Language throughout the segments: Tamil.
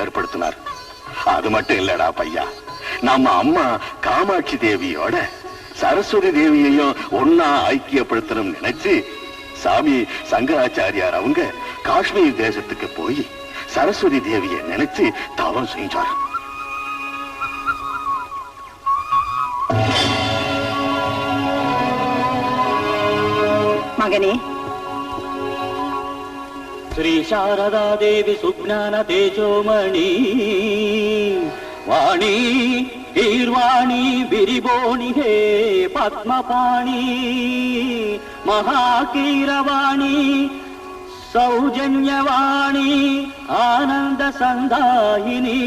ஏற்படுத்தினார். அது மட்டும் இல்லடா பையா, நம்ம அம்மா காமாட்சி தேவியோட சரஸ்வதி தேவியையும் ஒன்னா ஐக்கியப்படுத்தணும் நினைச்சு சாமி சங்கராச்சாரியார் அவங்க காஷ்மீர் தேசத்துக்கு போய் சரஸ்வதி தேவியை நினைச்சு தவம் செஞ்சார். மகனே, श्री शारदा देवी सुज्ञान तेजोमणि वाणी ईर्वाणी विरिबोणि हे पद्मपाणि महाकीरवाणी सौजन्यवाणी आनंद संदायिनी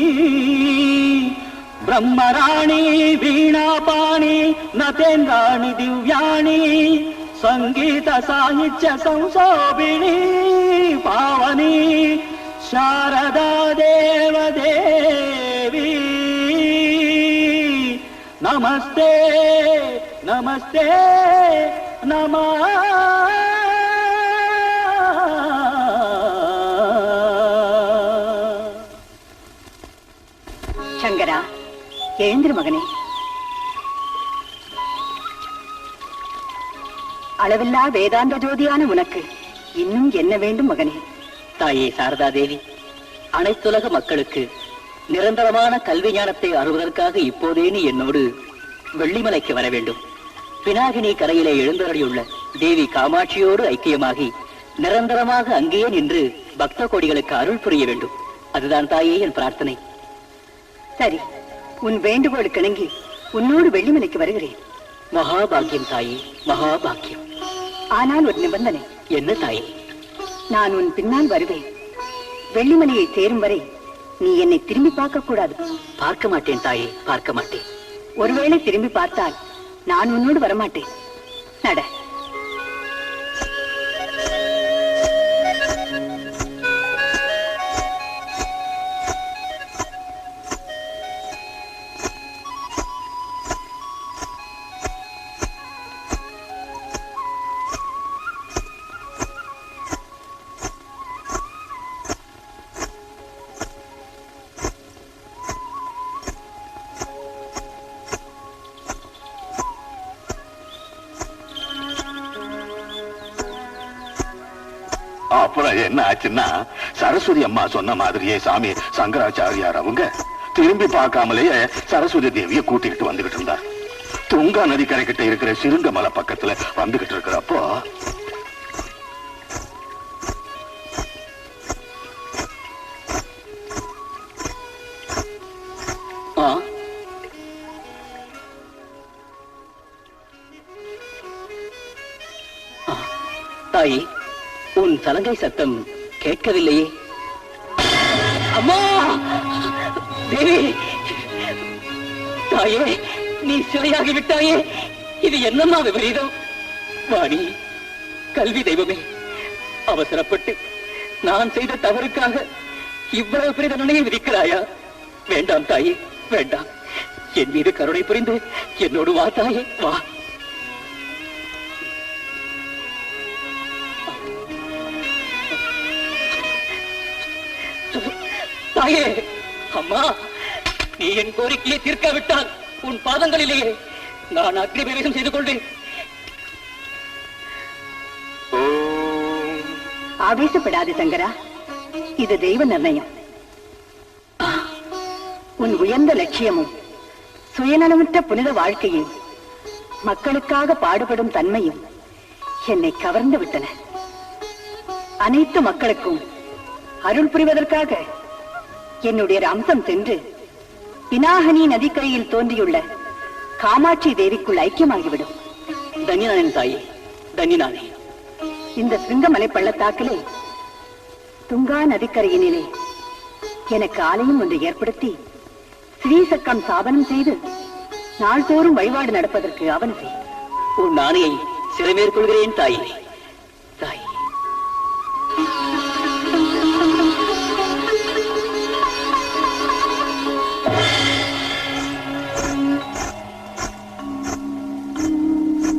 ब्रह्मराणी वीणापाणि नतेन्द्राणि दिव्याणि संगीत साहित्य संशोभिनी पावनी शारदा देवदेवी नमस्ते नमस्ते नमः. சங்கரா, எழுந்திரு மகனே. அளவில்லா வேதாந்த ஜோதியான உனக்கு இன்னும் என்ன வேண்டும் மகனே? தாயே சாரதா தேவி, அனைத்துலக மக்களுக்கு நிரந்தரமான கல்வி ஞானத்தை அருவதற்காக இப்போதே நீ என்னோடு வெள்ளிமலைக்கு வர வேண்டும். பினாகினி கரையிலே எழுந்தருளியுள்ள தேவி காமாட்சியோடு ஐக்கியமாகி நிரந்தரமாக அங்கேயே நின்று பக்த கோடிகளுக்கு அருள் புரிய வேண்டும். அதுதான் தாயே என் பிரார்த்தனை. சரி, உன் வேண்டுகோளுக்கு இணங்கி உன்னோடு வெள்ளிமலைக்கு வருகிறேன். மகாபாகியம் தாயே, மகாபாகியம். ஆனால் ஒரு நிபந்தனை. என்ன தாயே? நான் உன் பின்னால் வருவேன். வெள்ளிமலையை சேரும் வரை நீ என்னை திரும்பி பார்க்க கூடாது. பார்க்க மாட்டேன் தாயே, பார்க்க மாட்டேன். ஒருவேளை திரும்பி பார்த்தால் நான் உன்னோடு வரமாட்டேன். நட. அப்புறம் என்ன ஆச்சுன்னா, சரஸ்வதி அம்மா சொன்ன மாதிரியே சாமி சங்கராச்சாரியார் அவங்க திரும்பி பார்க்காமலேயே சரஸ்வதி தேவியை கூட்டிக்கிட்டு வந்துகிட்டு இருந்தார். துங்கா நதி கரைக்கிட்ட இருக்கிற சிறுங்க மலை பக்கத்துல வந்துகிட்டு இருக்கிறப்போ தாயே, உன் சலங்கை சத்தம் கேட்கவில்லையே. அம்மா தேவி, தாயே, நீ சிலையாகி விட்டாயே. இது என்னம்மா விபரீதம்? வாணி, கல்வி தெய்வமே, அவசரப்பட்டு நான் செய்த தவறுக்காக இவ்வளவு பெரிய தண்டனையை விதிக்கிறாயா? வேண்டாம் தாயே, வேண்டாம். என் மீது கருணை புரிந்து என்னோடு வா தாயே, வா. தாயே, அம்மா, நீ என் கோரிக்கையை தீர்க்காவிட்டால் உன் பாதங்களிலேயே நான் அக்னி பிரவேசம் செய்து கொள்வேன். ஆவேசப்படாது சங்கரா, இது தெய்வ நிர்ணயம். உன் உயர்ந்த லட்சியமும் சுயநலமற்ற புனித வாழ்க்கையும் மக்களுக்காக பாடுபடும் தன்மையும் என்னை கவர்ந்து விட்டன. அனைத்து மக்களுக்கும் அருள் புரிவதற்காக என்னுடைய அம்சம் சென்று பினாகினி நதிக்கரையில் தோன்றியுள்ள காமாட்சி தேவிக்குள் ஐக்கியமாகிவிடும். தன்யனானேன் தாயே, தன்யனானே. இந்த சிங்கமலை பள்ளத்தாக்கிலே துங்கா நதிக்கரையினிலே எனக்கு ஆலயம் ஒன்று ஏற்படுத்தி ஸ்ரீசக்கம் ஸ்தாபனம் செய்து நாள்தோறும் வழிபாடு நடப்பதற்கு அவன் செய். உன் ஆணையை சிறைமேற்கொள்கிறேன் தாயே. தாயே,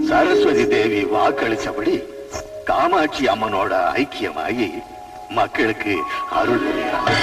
சரஸ்வதி தேவி வாக்களிச்சபடி காமாட்சி அம்மனோட ஐக்கியமாகி மக்களுக்கு அருள் புரிகிறார்.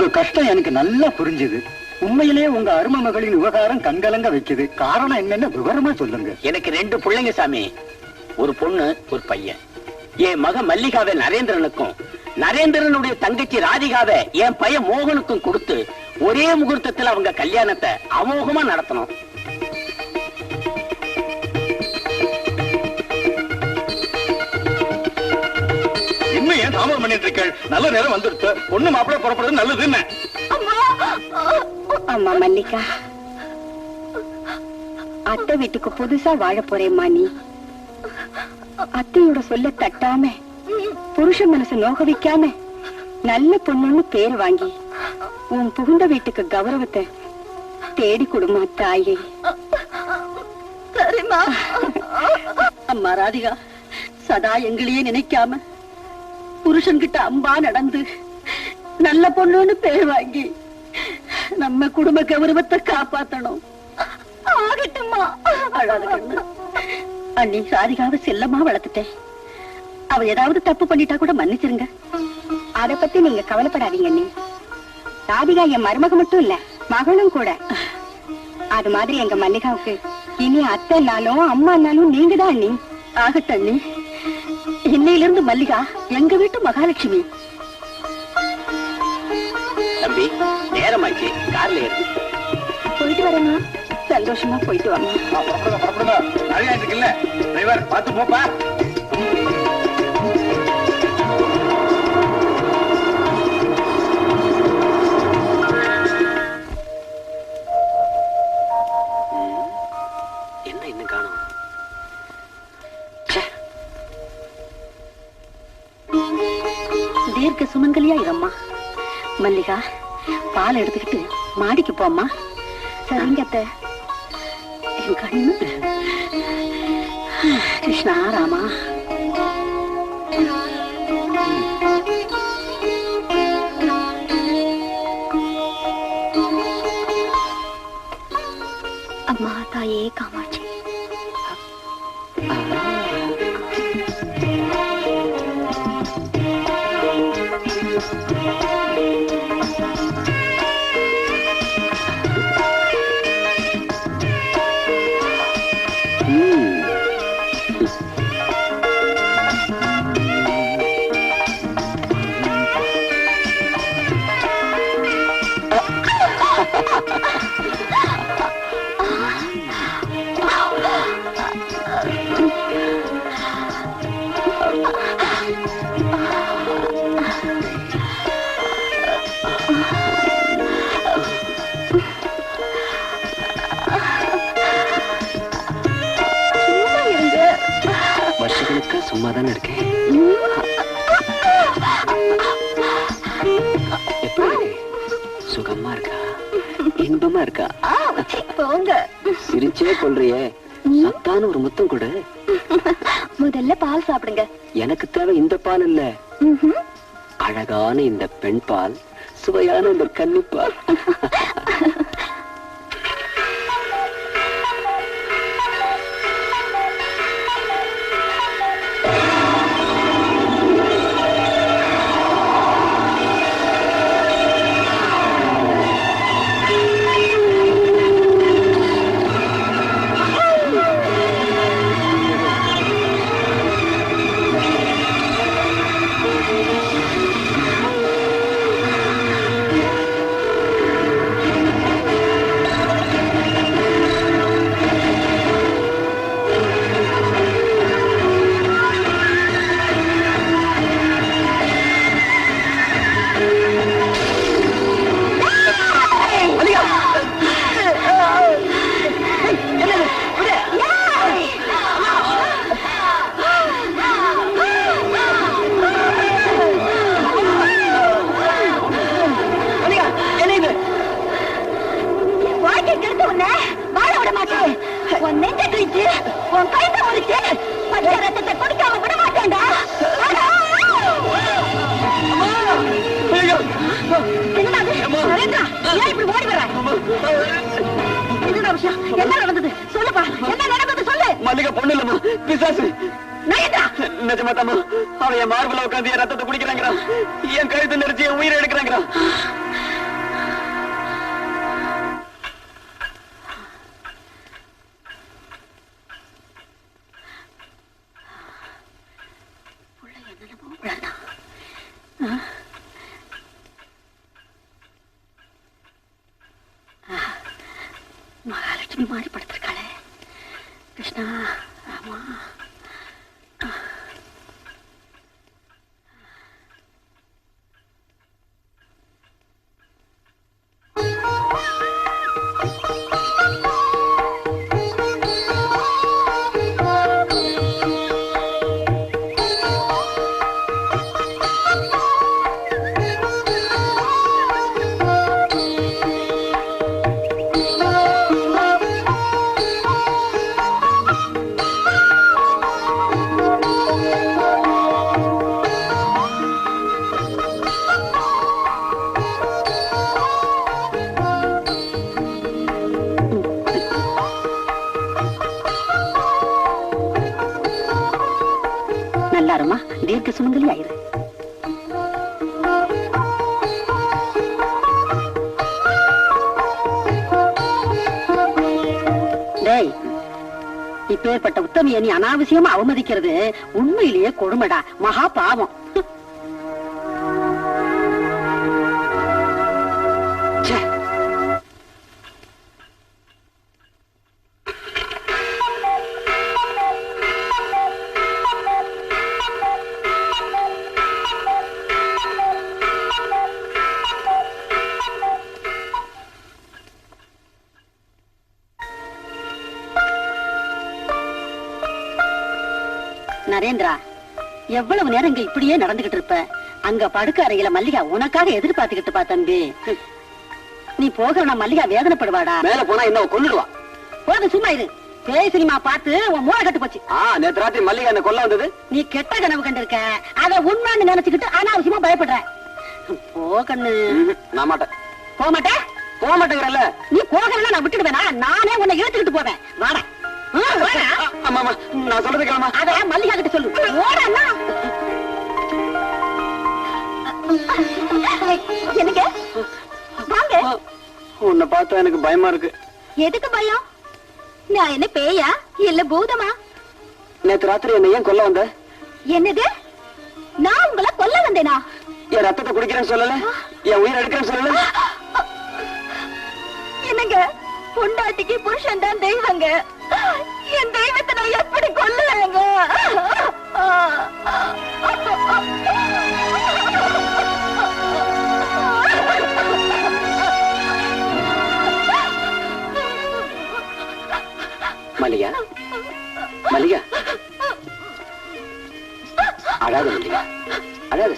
உங்க கஷ்டம் எனக்கு நல்லா புரிஞ்சுது. உண்மையிலேயே உங்க அருமை மகளின் விவகாரம் கண்கலங்க வைக்குது. காரணம் என்னன்னு விவரமா சொல்லுங்க. எனக்கு 2 பிள்ளைங்க சாமி, ஒரு பொண்ணு ஒரு பையன். என் மக மல்லிகாவை நரேந்திரனுக்கும் நரேந்திரனுடைய தங்கச்சி ராதிகாவை என் பையன் மோகனுக்கும் கொடுத்து ஒரே முகூர்த்தத்தில் அவங்க கல்யாணத்தை அமோகமா நடத்தணும். இன்னும் ஏன் தாமதம் பண்ணிட்டு இருக்க? நல்ல நேரம் வந்துடுச்சு. பொண்ணு மாப்பிள்ளை புறப்படுறது நல்லது. என்ன அம்மா மல்லிகா, அத்தை வீட்டுக்கு புதுசா வாழ போறேம்மா. நீ அத்தையோட சொல்ல தட்டாம, புருஷ மனசு நோக வைக்காம, நல்ல பொண்ணுன்னு பேர் வாங்கி உன் புகுந்த வீட்டுக்கு கௌரவத்தை தேடி கொடுமா தாயே. சரிம்மா. அம்மா ராதிகா, சதா எங்களையே நினைக்காம புருஷன்கிட்ட அம்பா நடந்து நல்ல பொண்ணுன்னு பேர் வாங்கி நம்ம குடும்ப கௌரவத்தை காப்பாத்தணும். ஆகட்டும்மா. அழாத கண்ணு. அண்ணி ராதிகாவை செல்லமா வளர்த்துட்டேன். அவ ஏதாவது தப்பு பண்ணிட்டா கூட மன்னிச்சிருங்க. அத பத்தி நீங்க கவலைப்படாதீங்க அண்ணி. ராதிகா என் மருமக மட்டும் இல்ல, மகளும் கூட. அது மாதிரி எங்க மல்லிகாவுக்கு இனி அத்தைனாலும் அம்மானாலும் நீங்க தான் அண்ணி. ஆகட்டும் அண்ணி. இன்னையிலிருந்து மல்லிகா எங்க வீட்டு மகாலட்சுமி. தம்பி, நேரமாச்சு, கார்ல ஏறு. போயிட்டு வரேம்மா. சந்தோஷமா போயிட்டு வாங்க. நிறைய இருக்குல்ல டிரைவர், பார்த்து போப்பா. என்ன இன்னும் காணோம்? தீர்க்க சுமங்கலியா இரம்மா. மல்லிகா, பால் எடுத்துக்கிட்டு மாடிக்கு போம்மா. சரிங்க அத்தை. என் கண்ணு. கிருஷ்ணா ராமா. அம்மா தாயே காமாட்சி. வருஷங்களுக்கா சும்மா தானே இருக்கேன். எப்படி இருக்கு? சுகமா இருக்கா? இன்பமா இருக்கா? போங்க. சிரிச்சே கொள்றியே. சத்தான ஒரு முத்தம் கொடு. முதல்ல பால் சாப்பிடுங்க. எனக்கு தேவை இந்த பால் இல்ல, அழகான இந்த பெண் பால், சுவையான இந்த கன்னிப்பால். மல்லிகா பொண்ணு இல்லம்மா, பிசாசு. நிஜமாத்தாமா, அவன் என் மார்புல உட்காந்து என் ரத்தத்தை குடிக்கிறாங்கிறான், என் கழுத்து நெரிச்சு என் உயிரை எடுக்கிறாங்கிறான். மகாலட்சுமி மாதிரி படுத்திருக்காளே. கிருஷ்ணா, ஆமா. நல்லாருமா, தீர்க்க சுமங்கலி ஆயிரு. டேய், இப்பேற்பட்ட உத்தமிய நீ அனாவசியமா அவமதிக்கிறது உண்மையிலேயே கொடுமைடா, மகா பாவம். நரேந்திரா, எவ்வளவு நேரம் இங்க இப்படியே நடந்துகிட்டு இருப்ப? அங்க படுக்க அறையில மல்லிகா உனக்காக எதிர்பார்த்துக்கிட்டு பா தம்பி. நீ போகிறனா மல்லிகா வேதனைப்படுவாடா. மேல போனா என்ன கொல்லுடுவா. போது சும்மா இரு. பேய் சினிமா பார்த்து உன் மூளை கட்டு போச்சு. நேத்து ராத்திரி மல்லிகா என்ன கொல்ல வந்தது. நீ கெட்ட கனவு கண்டிருக்க, அத உண்மைன்னு நினைச்சுக்கிட்டு அனாவசியமா பயப்படுற. போ கண்ணு. நான் மாட்டேன். போக மாட்டேன். போக மாட்டேங்கிறல்ல. நீ போகிறனா நான் விட்டுடுவேனா? நானே உன்னை இழுத்துக்கிட்டு போவேன். வாடா. ஆமாமா, நான் சொல்றது கேளுமா. அத மல்லிகா கிட்ட சொல்லு. ஓடா. எனக்கு வாங்க. உன்னை பார்த்தா எனக்கு பயமா இருக்கு. எதுக்கு பயம்? நான் என்ன பேயா இல்ல பூதமா? நேத்து ராத்திரி என்ன ஏன் கொல்ல வந்த? என்னது? நான் உங்களை கொல்ல வந்தேனா? என் ரத்தத்தை குடிக்கிறேன்னு சொல்லல, என் உயிரை எடுக்கிறேன்னு சொல்லல. என்னங்க, பொண்டாட்டிக்கு புருஷன் தான் தெய்வங்க. என் தெய்வத்தை நான் எப்படி கொல்லுவேங்க? மல்லிகா, மல்லிகா, அழாத மல்லிகா, அழாத.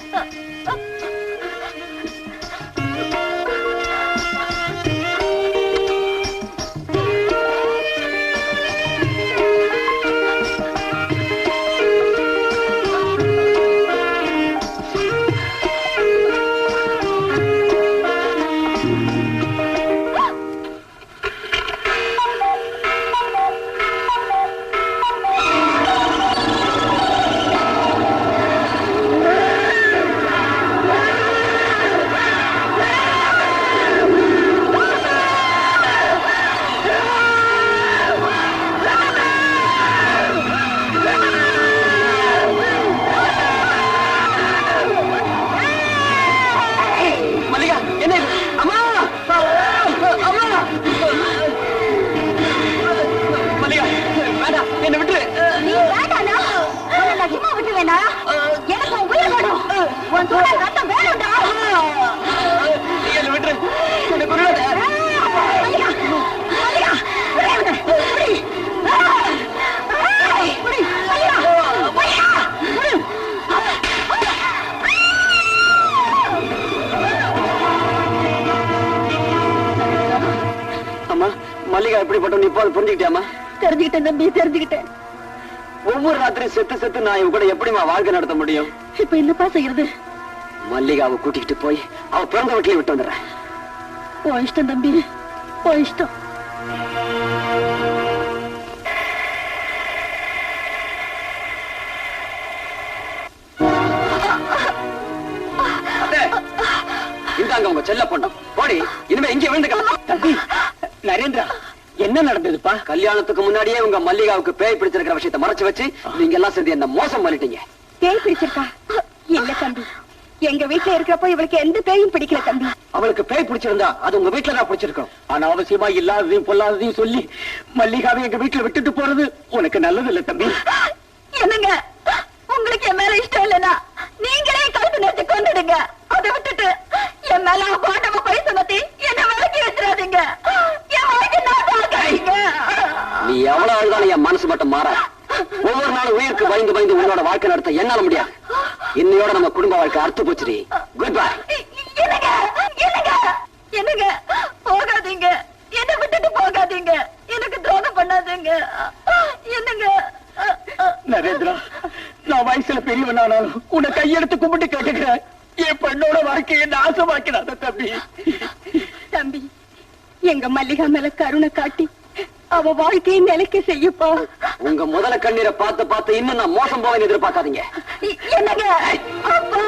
மல்லிகா எப்படிப்பட்ட இப்போ புரிஞ்சுக்கிட்டியாமா? தெரிஞ்சுக்கிட்டேன் தம்பி, தெரிஞ்சுக்கிட்டேன். ஒவ்வொரு ராத்திரி செத்து செத்து நான் இவ கூட எப்படிமா வாழ்க்கை நடத்த முடியும்? இப்ப என்னப்பா செய்யறது? மல்லிகாவை கூட்டிக்கிட்டு போய் அவ பிறந்த வீட்டிலே விட்டு வந்துடுறேன். ஓ இஷ்டம் தம்பி, ஓ இஷ்டம். இந்தாங்க உங்க செல்ல பொண்ணு. போடி, இனிமே இங்கே விழுந்துக்கலாம். தம்பி நரேந்திரா, என்ன நடந்ததுப்பா? கல்யாணத்துக்கு முன்னாடியே உங்க மல்லிகாவுக்கு பேய் பிடிச்சிருக்கிற விஷயத்தை மறைச்சு வச்சு நீங்க எல்லாம் சேர்ந்து என்ன மோசம் பண்ணிட்டீங்க. பேய் பிடிச்சிருக்கா? இல்ல தம்பி, எங்க வீட்டுல இருக்கிறப்போ இவளுக்கு எந்த பேயும் பிடிக்கல தம்பி. அவளுக்கு பேய் பிடிச்சிருந்தா அது உங்க வீட்டுல தான் பிடிச்சிருக்கும். ஆனா அவசியமா இல்லாததையும் பொல்லாததையும் சொல்லி மல்லிகாவை எங்க வீட்டுல விட்டுட்டு போறது உனக்கு நல்லது இல்ல தம்பி. என்னங்க, உங்களுக்கு என் மேல இஷ்டம் இல்லைன்னா நீங்களே கழுத்து நிறுத்தி கொண்டுடுங்க. அதை விட்டுட்டு என் மேல பாண்டமா போய் சுமத்தி என்ன விலக்கி வச்சிடாதீங்க. என் வாழ்க்கை நாட்டாங்க. நீ எவ்வளவு அழுதாலும் என் மனசு மட்டும் மாற. ஒவ்வொரு நாளும் உயிருக்கு பயந்து பயந்து உன்னோட வாழ்க்கை நடத்த என்னால முடியாது. இன்னையோட நம்ம குடும்ப வாழ்க்கை அறுத்து போச்சுடி. Good bye. என்னங்க என்னங்க என்னங்க, போகாதீங்க, என்ன விட்டுட்டு போகாதீங்க, எனக்கு துரோகம் பண்ணாதீங்க. என்னங்க நரேந்திரா, நான் வயசுல பெரியவனானாலும் உன்னை கையெடுத்து கும்பிட்டு கேட்டுக்கிறேன். என் பெண்ணோட வாழ்க்கையை நாசமாக்கிறாத தம்பி. தம்பி, எங்க மல்லிகா மேல கருணை காட்டி அவ வாழ்க்கையை நிலைக்க செய்யப்பா. உங்க முதல கண்ணீரை பார்த்து பார்த்து இன்னும் நான் மோசம் போவேன்னு எதிர்பார்க்காதீங்க. என்னங்க அப்பா,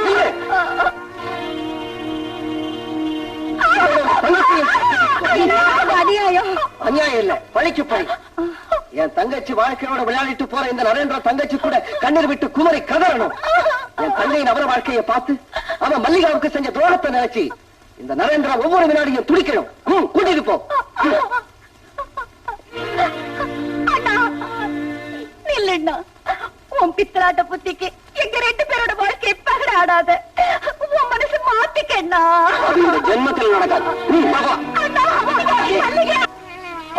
அநியாயம். அநியாயம் இல்ல, பழிக்கு பழி. என் தங்கச்சி வாழ்க்கையோட விளையாடிட்டு போற இந்த நரேந்திர தங்கச்சி கூட கண்ணீர் விட்டு குமரி கதறணும். என் தங்கையின் அவர வாழ்க்கையை பார்த்து அவன் மல்லிகாவுக்கு செஞ்ச துரோகத்தை நினைச்சு இந்த நரேந்திரா ஒவ்வொரு வினாடியும் துடிக்கணும். கூட்டிட்டு போ. அண்ணா, நில்லுண்ணா. உன் பித்தலாட்ட புத்திக்கு எங்க 2 பேரோட வாழ்க்கையை பகடாடாத. உன் மனசு மாத்திக்கண்ணா. அது இந்த ஜென்மத்தில் நடக்காது. அண்ணா, மல்லிகா.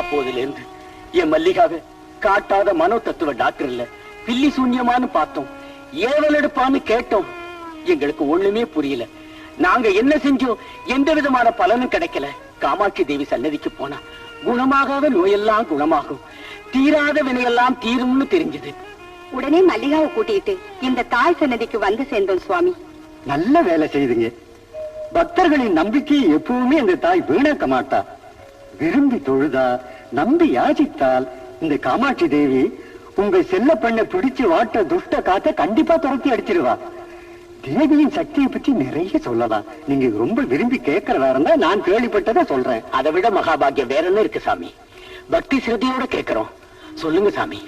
அப்போதிலிருந்து என் மல்லிகாவை காட்டாத மனோ தத்துவ டாக்டர் இல்ல பில்லி சூன்யமானு பார்த்தோம், ஏவல் எடுப்பான்னு கேட்டோம். எங்களுக்கு ஒண்ணுமே புரியல. நாங்க என்ன செஞ்சோம், எந்த விதமான பலனும் கிடைக்கல. காமாட்சி தேவி சன்னதிக்கு போனா குணமாகாத நோயெல்லாம் குணமாகும், தீராத வினையெல்லாம் தீரும்னு தெரிஞ்சது. உடனே மல்லிகாவை கூட்டிட்டு இந்த தாய் சன்னதிக்கு வந்து சேர்ந்தோம் சுவாமி. நல்ல வேலை செய்துங்க. பக்தர்களின் நம்பிக்கையை எப்பவுமே அந்த தாய் வீணாக்க மாட்டா. விரும்பி தொழுதா, நம்பி யாசித்தால் இந்த காமாட்சி தேவி உங்க செல்ல பெண்ணை பிடிச்சு வாட்ட துஷ்ட காத்த கண்டிப்பா துரத்தி அடிச்சிருவா. தேவியின் சக்தியை பற்றி நிறைய சொல்லலாம். நீங்க ரொம்ப விரும்பி கேட்கறதா இருந்தா நான் கேள்விப்பட்டதை சொல்றேன். அதை விட மகாபாகியம் வேற என்ன இருக்கு சாமி? பக்தி சிரத்தையோட கேட்கிறோம், சொல்லுங்க சாமி.